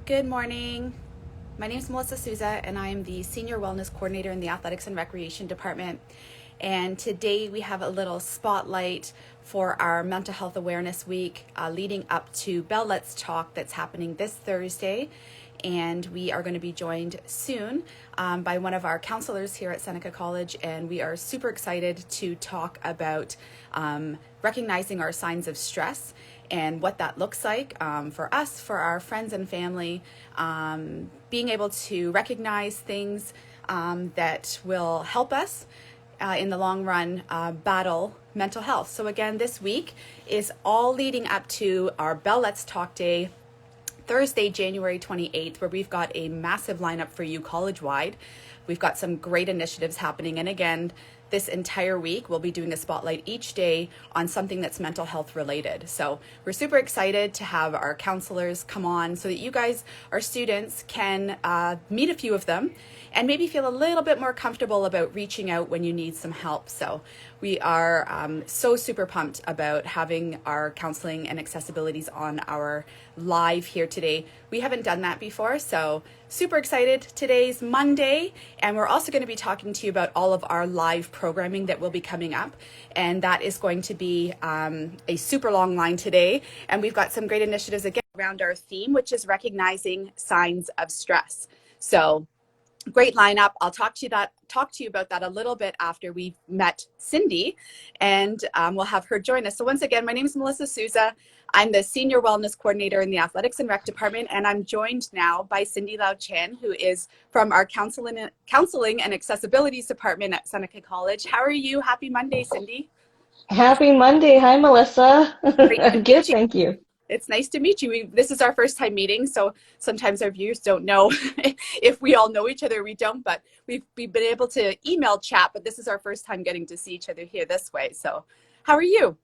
Good morning. My name is Melissa Sousa, and I am the Senior Wellness Coordinator in the Athletics and Recreation Department. And today we have a little spotlight for our Mental Health Awareness Week leading up to Bell Let's Talk that's happening this Thursday. And we are going to be joined soon by one of our counselors here at Seneca College, and we are super excited to talk about recognizing our signs of stress and what that looks like for us, for our friends and family, being able to recognize things that will help us in the long run battle mental health. So again, this week is all leading up to our Bell Let's Talk Day, Thursday, January 28th, where we've got a massive lineup for you college-wide. We've got some great initiatives happening. And again, this entire week, we'll be doing a spotlight each day on something that's mental health related. So we're super excited to have our counselors come on so that you guys, our students, can meet a few of them and maybe feel a little bit more comfortable about reaching out when you need some help. So we are so super pumped about having our counseling and accessibilities on our live here today. We haven't done that before, so super excited. Today's Monday, and we're also going to be talking to you about all of our live programming that will be coming up, and that is going to be a super long line today. And we've got some great initiatives again around our theme, which is recognizing signs of stress. So great lineup. I'll talk to you about that a little bit after we've met Cindy, and we'll have her join us. So once again, my name is Melissa Sousa. I'm the Senior Wellness Coordinator in the Athletics and Rec Department, and I'm joined now by Cindy Lau-Chan, who is from our Counseling and Accessibilities Department at Seneca College. How are you? Happy Monday, Cindy. Happy Monday. Hi, Melissa. Great to I'm good, meet you. thank you. It's nice to meet you. This is our first time meeting, so sometimes our viewers don't know if we all know each other. We don't, but we've been able to email chat, but this is our first time getting to see each other here this way. So how are you?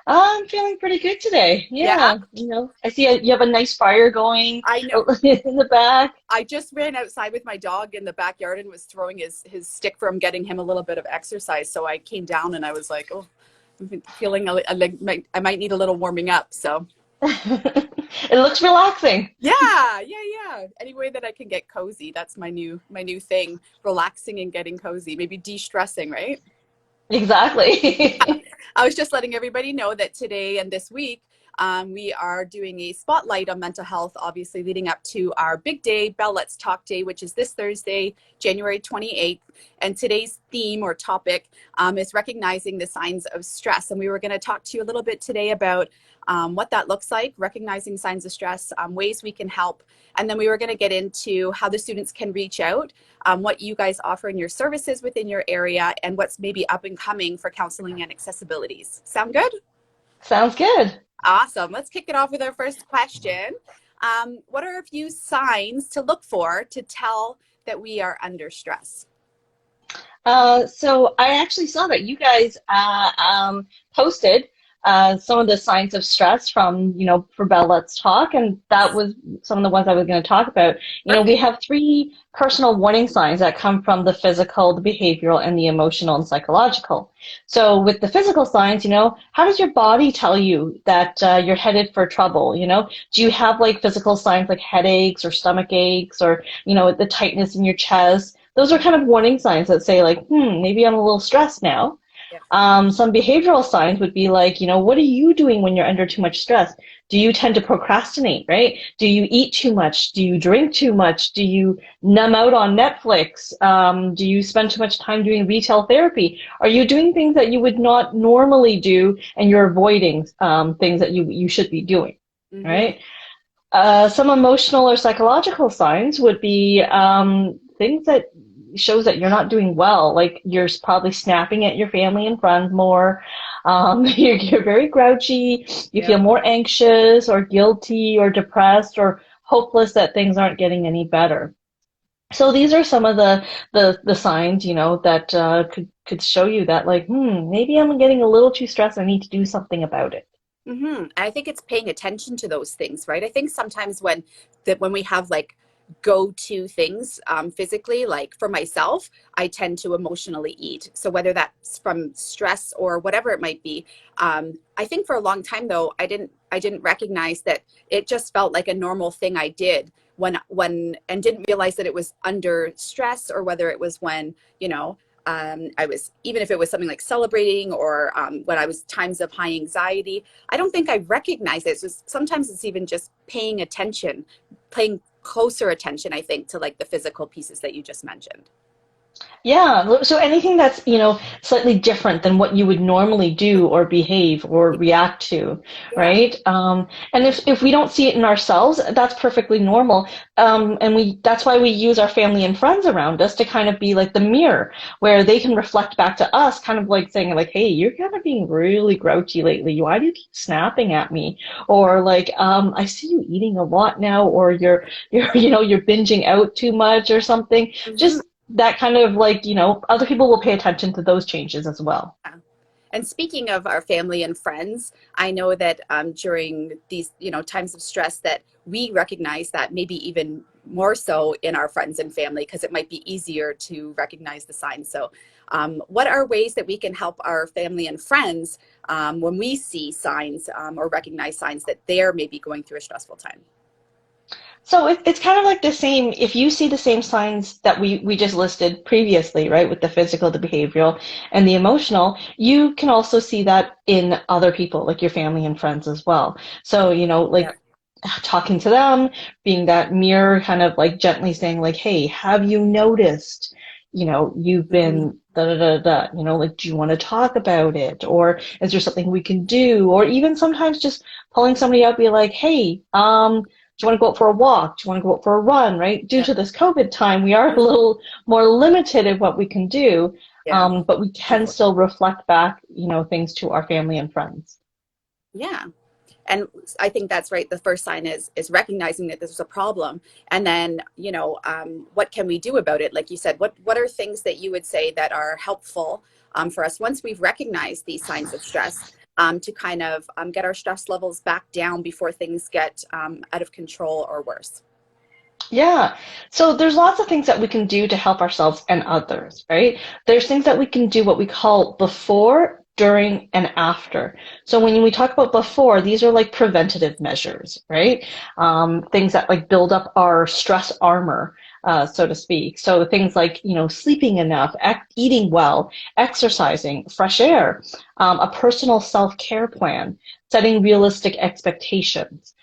I'm feeling pretty good today. Yeah, Yeah, I see you have a nice fire going I know. in the back. I just ran outside with my dog in the backyard and was throwing his stick for him, getting him a little bit of exercise. So I came down and I was like, oh, I'm feeling like I might need a little warming up. So It looks relaxing. yeah. Any way that I can get cozy, that's my new thing. Relaxing and getting cozy, maybe de-stressing, right? Exactly. I was just letting everybody know that today and this week, we are doing a spotlight on mental health, obviously leading up to our big day, Bell Let's Talk Day, which is this Thursday, January 28th. And today's theme or topic is recognizing the signs of stress. And we were going to talk to you a little bit today about what that looks like, recognizing signs of stress, ways we can help. And then we were going to get into how the students can reach out, what you guys offer in your services within your area, and what's maybe up and coming for counseling and accessibilities. Sound good? Sounds good. Awesome. Let's kick it off with our first question. What are a few signs to look for to tell that we are under stress? So I actually saw that you guys posted some of the signs of stress from, for Bell Let's Talk, and that was some of the ones I was going to talk about. We Perfect. have three personal warning signs that come from the physical, the behavioral, and the emotional and psychological. So with the physical signs, how does your body tell you that you're headed for trouble? Do you have like physical signs like headaches or stomach aches or, the tightness in your chest? Those are kind of warning signs that say like, maybe I'm a little stressed now. Yeah. Some behavioral signs would be like, what are you doing when you're under too much stress? Do you tend to procrastinate, right? Do you eat too much? Do you drink too much? Do you numb out on Netflix? Do you spend too much time doing retail therapy? Are you doing things that you would not normally do and you're avoiding things that you should be doing, Mm-hmm. right? Some emotional or psychological signs would be things that shows that you're not doing well, like you're probably snapping at your family and friends more. You're very grouchy. You Yeah. feel more anxious or guilty or depressed or hopeless that things aren't getting any better. So these are some of the signs, that could show you that like, maybe I'm getting a little too stressed. I need to do something about it. Mm-hmm. I think it's paying attention to those things, right? I think sometimes when we have like go-to things physically, like for myself, I tend to emotionally eat. So whether that's from stress or whatever it might be, I think for a long time though, I I didn't recognize that it just felt like a normal thing I did and didn't realize that it was under stress, or whether it was when, I was, even if it was something like celebrating, or when I was times of high anxiety. I don't think I recognized it. Sometimes it's even just paying attention, paying closer attention, I think, to like the physical pieces that you just mentioned. Yeah, so anything that's, slightly different than what you would normally do or behave or react to, Yeah. right? And if we don't see it in ourselves, that's perfectly normal. And that's why we use our family and friends around us to kind of be like the mirror where they can reflect back to us, kind of like saying like, hey, you're kind of being really grouchy lately. Why do you keep snapping at me? Or like, I see you eating a lot now, or you're binging out too much or something. Mhm. Just that kind of like, other people will pay attention to those changes as well. Yeah. And speaking of our family and friends, I know that during these, times of stress, that we recognize that maybe even more so in our friends and family, because it might be easier to recognize the signs. So, what are ways that we can help our family and friends when we see signs or recognize signs that they're maybe going through a stressful time? So it's kind of like the same, if you see the same signs that we just listed previously, right, with the physical, the behavioral, and the emotional, you can also see that in other people, like your family and friends as well. So, Yeah. like talking to them, being that mirror, kind of like gently saying like, hey, have you noticed, you've Hmm. been da da da da, like, do you want to talk about it? Or is there something we can do? Or even sometimes just pulling somebody up, be like, hey, do you want to go out for a walk? Do you want to go out for a run, right? Due Yeah. to this COVID time, we are a little more limited in what we can do, Yeah. but we can still reflect back, things to our family and friends. Yeah. And I think that's right. The first sign is recognizing that there's a problem, and then what can we do about it? Like you said, what are things that you would say that are helpful for us once we've recognized these signs of stress, to kind of get our stress levels back down before things get out of control or worse. Yeah. So there's lots of things that we can do to help ourselves and others, right? There's things that we can do what we call before, during, and after. So when we talk about before, these are like preventative measures, right? Things that like build up our stress armor, so to speak. So things like, sleeping enough, eating well, exercising, fresh air, a personal self-care plan, setting realistic expectations,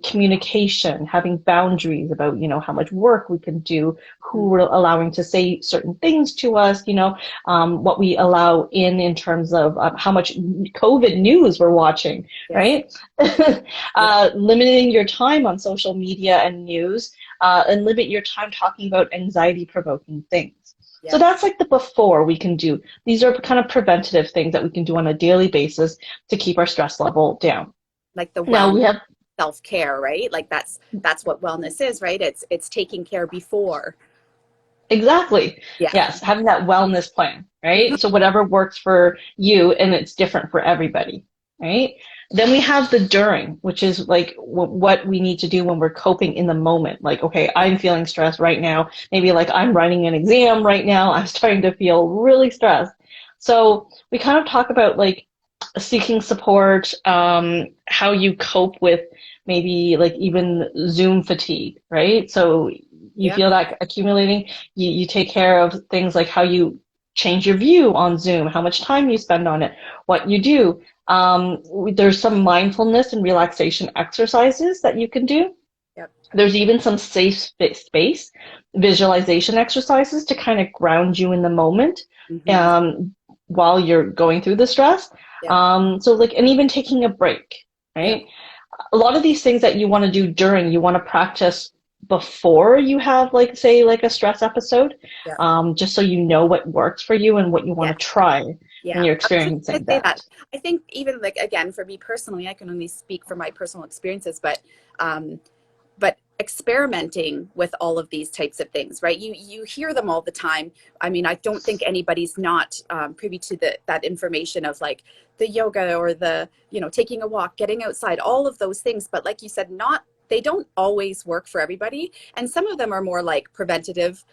communication, having boundaries about, how much work we can do, who we're allowing to say certain things to us, what we allow in terms of how much COVID news we're watching, Yes. right? Yeah. Limiting your time on social media and news, and limit your time talking about anxiety provoking things. So Yeah. that's like the before we can do. These are kind of preventative things that we can do on a daily basis to keep our stress level down. Like the Now we wellness, have self-care, right? Like that's what wellness is, right? It's taking care before. exactly. Yeah. Yes, having that wellness plan, Mhm. right? So whatever works for you and it's different for everybody, right? Then we have the during, which is like what we need to do when we're coping in the moment. Like, okay, I'm feeling stressed right now. Maybe like I'm writing an exam right now. I'm starting to feel really stressed. So we kind of talk about like seeking support, how you cope with maybe like even Zoom fatigue, right? So you Yeah. feel that accumulating, you take care of things like how you change your view on Zoom, how much time you spend on it, what you do. There's some mindfulness and relaxation exercises that you can do. Yep. There's even some safe space visualization exercises to kind of ground you in the moment, Hmm. um, while you're going through the stress. Yeah. So like, and even taking a break, Yeah. right? A lot of these things that you want to do during, you want to practice before you have like, say, like a stress episode, Yeah. just so you know what works for you and what you want Yeah. to try when Yeah, you're I was just going experiencing to say that. that. I think even like again for me personally, I can only speak from my personal experiences, um, but experimenting with all of these types of things, right? You hear them all the time. I mean, I don't think anybody's not privy to that information of like the yoga or the taking a walk, getting outside, all of those things. But like you said, not they don't always work for everybody. And some of them are more like preventative.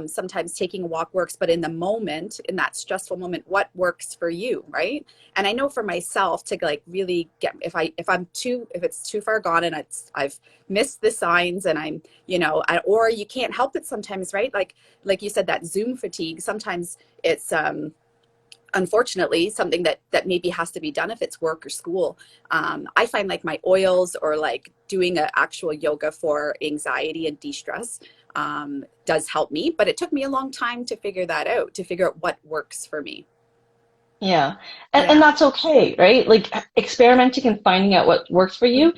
Sometimes taking a walk works, but in the moment, in that stressful moment, what works for you, right? And I know for myself to like really get, if it's too far gone and I've missed the signs and I'm, or you can't help it sometimes, right? Like you said, that Zoom fatigue, sometimes it's, unfortunately something that maybe has to be done if it's work or school. I find like my oils or like doing an actual yoga for anxiety and de-stress does help me, but it took me a long time to figure that out, to figure out what works for me. Yeah. And Yeah. that's okay, right? Like experimenting and finding out what works for Mhm. you,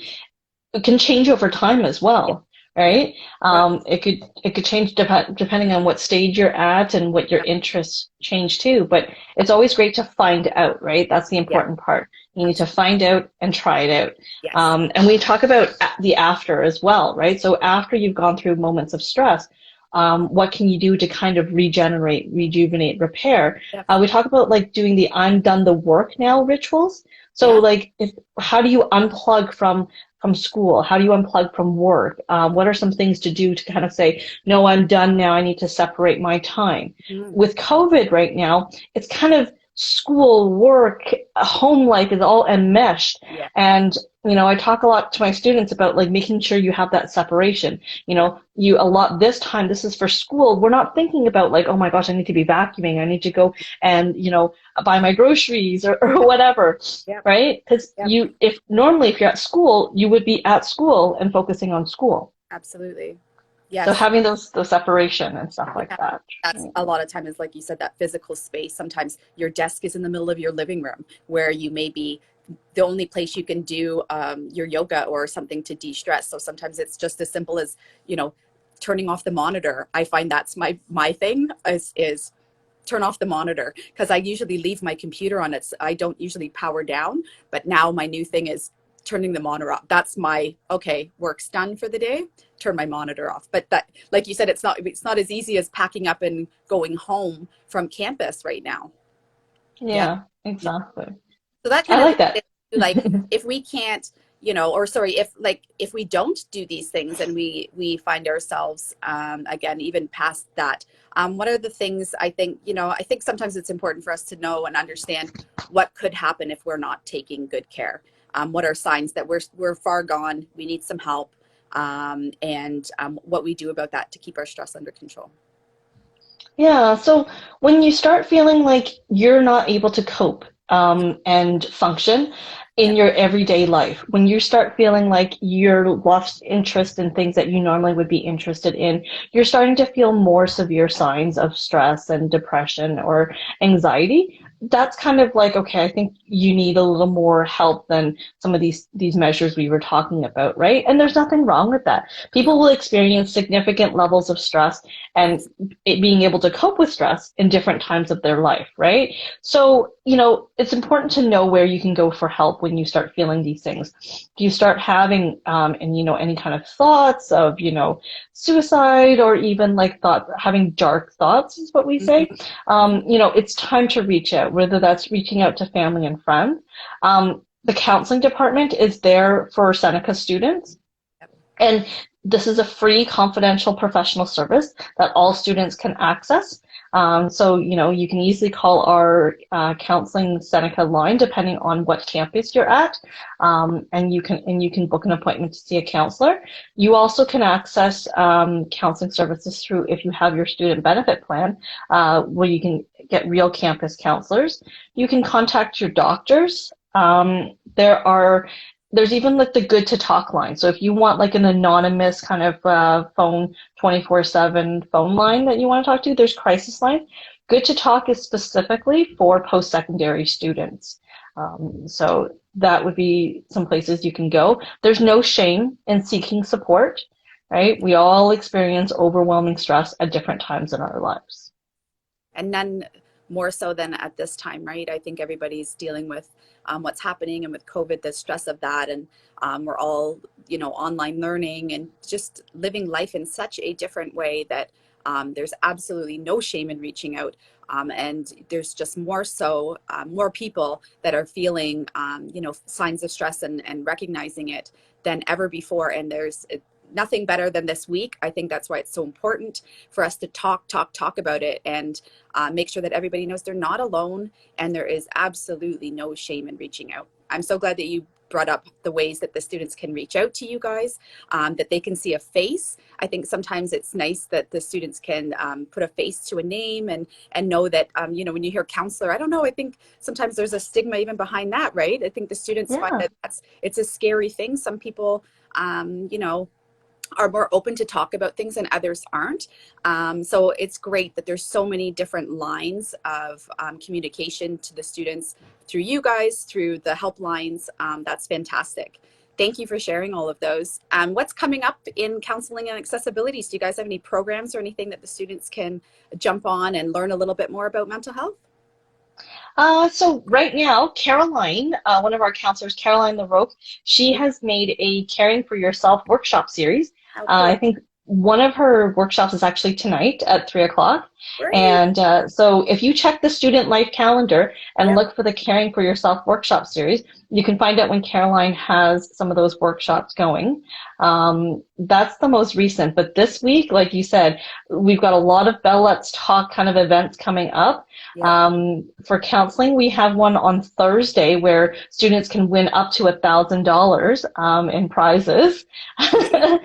it can change over time as Yeah. well, Yeah. right? Yeah. It could change depending on what stage you're at and what your Yeah. interests change too. But it's always great to find out, right? That's the Yeah. important part. You need to Absolutely. find out and try it out. Yes. And we talk about the after as well, right? So after you've gone through moments of stress, what can you do to kind of regenerate, rejuvenate, repair? Yeah. We talk about like doing the I'm done the work now rituals. So Yeah. like, how do you unplug from school? How do you unplug from work? What are some things to do to kind of say, no, I'm done now. I need to separate my time. Mhm. With COVID right now, it's kind of school, work, home life is all enmeshed. Yeah. And, I talk a lot to my students about like making sure you have that separation. Yeah. You a lot this time, this is for school. We're not thinking about like, oh my gosh, I need to be vacuuming. I need to go and, buy my groceries or whatever, Yeah. right? Because Yeah. if you're at school, you would be at school and focusing on school. Absolutely. So Yes. having the separation and stuff like Yeah. that. That's a lot of time is like you said, that physical space. Sometimes your desk is in the middle of your living room where you may be the only place you can do your yoga or something to de-stress. So sometimes it's just as simple as, you know, turning off the monitor. I find that's my thing is turn off the monitor because I usually leave my computer on it. I don't usually power down, but now my new thing is turning the monitor off. That's my, okay, work's done for the day, turn my monitor off. But that, like you said, it's not as easy as packing up and going home from campus right now. Yeah. Yeah, Yeah. exactly. So that I kind of like that. like if we can't, or sorry, if we don't do these things and we find ourselves again even past that, what are the things I think sometimes it's important for us to know and understand what could happen if we're not taking good care. What are signs that we're far gone? We need some help, and what we do about that to keep our stress under control. Yeah, so when you start feeling like you're not able to cope and function in Yep. your everyday life, when you start feeling like you're lost interest in things that you normally would be interested in, you're starting to feel more severe signs of stress and depression or anxiety. That's kind of like, okay, I think you need a little more help than some of these measures we were talking about, right? And there's nothing wrong with that. No. People will experience significant levels of stress and Yes. it being able to cope with stress in different times of their life, right? So, it's important to know where you can go for help when you start feeling these things. Do you start having, any kind of thoughts of, suicide or even like having dark thoughts is what we say. Mhm. It's time to reach out, whether that's reaching out to family and friends. The counseling department is there for Seneca students. Yep. And this is a free, confidential professional service that all students can access. So, you can easily call our counseling Seneca line depending on what campus you're at, and you can book an appointment to see a counselor. You also can access counseling services through if you have your student benefit plan, where you can get real campus counselors. You can contact your doctors. There's even like the good to talk line. So if you want like an anonymous kind of phone 24/7 phone line that you want to talk to, there's crisis line. Good to talk is specifically for post-secondary students. So that would be some places you can go. There's no shame in seeking support, right? We all experience overwhelming stress at different times in our lives. And none more so than at this time, right? I think everybody's dealing with what's happening and with COVID, the stress of that. And we're all, online learning and just living life in such a different way that There's absolutely no shame in reaching out. And there's just more so, more people that are feeling, signs of stress and recognizing it than ever before. And there's nothing better than this week. I think that's why it's so important for us to talk about it and make sure that everybody knows they're not alone and there is absolutely no shame in reaching out. I'm so glad that you brought up the ways that the students can reach out to you guys, that they can see a face. I think sometimes it's nice that the students can put a face to a name and know that, when you hear counselor, I don't know, I think sometimes there's a stigma even behind that, right? I think the students find Yeah. that it's a scary thing. Some people, are more open to talk about things and others aren't. So it's great that there's so many different lines of communication to the students through you guys, through the helplines. That's fantastic. Thank you for sharing all of those. What's coming up in counseling and accessibilities? Do you guys have any programs or anything that the students can jump on and learn a little bit more about mental health? So right now, Caroline, one of our counselors, Caroline LaRoque, she has made a Caring for Yourself workshop series. Oh, I cool. think one of her workshops is actually tonight at 3 o'clock. Great. And so if you check the student life calendar and Yep. look for the Caring for Yourself workshop series, you can find out when Caroline has some of those workshops going. That's the most recent. But this week, like you said, we've got a lot of Bell Let's Talk kind of events coming up. Yep. For counseling, we have one on Thursday where students can win up to $1,000 in prizes. Amazing.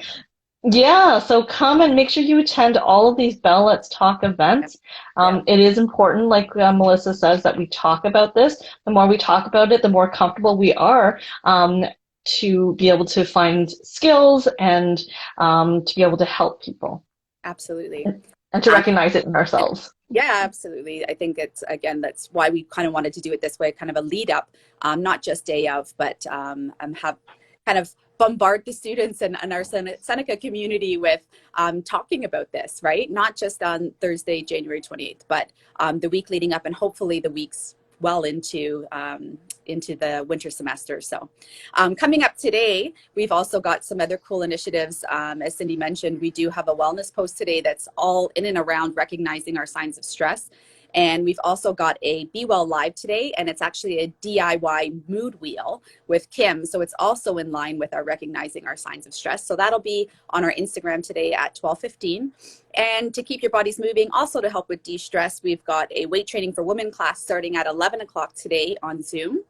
Yeah, so come and make sure you attend all of these Bell Let's Talk Yep. events. Yep. It is important, like Melissa says, that we talk about this. The more we talk about it, the more comfortable we are to be able to find skills and to be able to help people Absolutely. and to Um, recognize it in ourselves. Yeah, absolutely. I think it's, again, that's why we kind of wanted to do it this way, kind of a lead up, not just day of, but have kind of bombard the students and our Seneca community with talking about this, right? Not just on Thursday, January 28th, but the week leading up and hopefully the weeks well into the winter semester. So coming up today, we've also got some other cool initiatives. As Cindy mentioned, we do have a wellness post today that's all in and around recognizing our signs of stress. And we've also got a Be Well Live today, and it's actually a DIY mood wheel with Kim. So it's also in line with our recognizing our signs of stress. So that'll be on our Instagram today at 12:15. And to keep your bodies moving, also to help with de-stress, we've got a weight training for women class starting at 11 o'clock today on Zoom.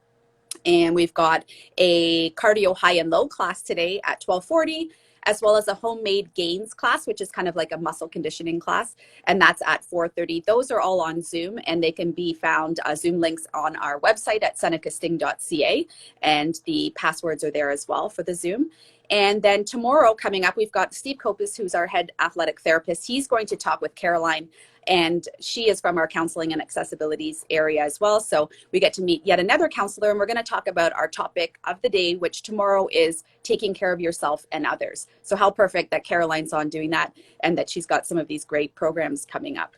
And we've got a cardio high and low class today at 12:40, as well as a homemade gains class, which is kind of like a muscle conditioning class. And that's at 4:30. Those are all on Zoom and they can be found, Zoom links on our website at senecasting.ca. And the passwords are there as well for the Zoom. And then tomorrow coming up, we've got Steve Kopis, who's our head athletic therapist. He's going to talk with Caroline, and she is from our counseling and accessibilities area as well. So we get to meet yet another counselor, and we're going to talk about our topic of the day, which tomorrow is taking care of yourself and others. So how perfect that Caroline's on doing that and that she's got some of these great programs coming up.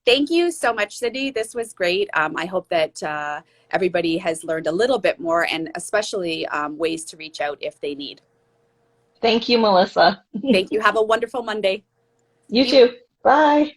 Thank you so much, Cindy. This was great. I hope that everybody has learned a little bit more and especially ways to reach out if they need. Thank you, Melissa. Thank you. Have a wonderful Monday. You Be well. too. Bye.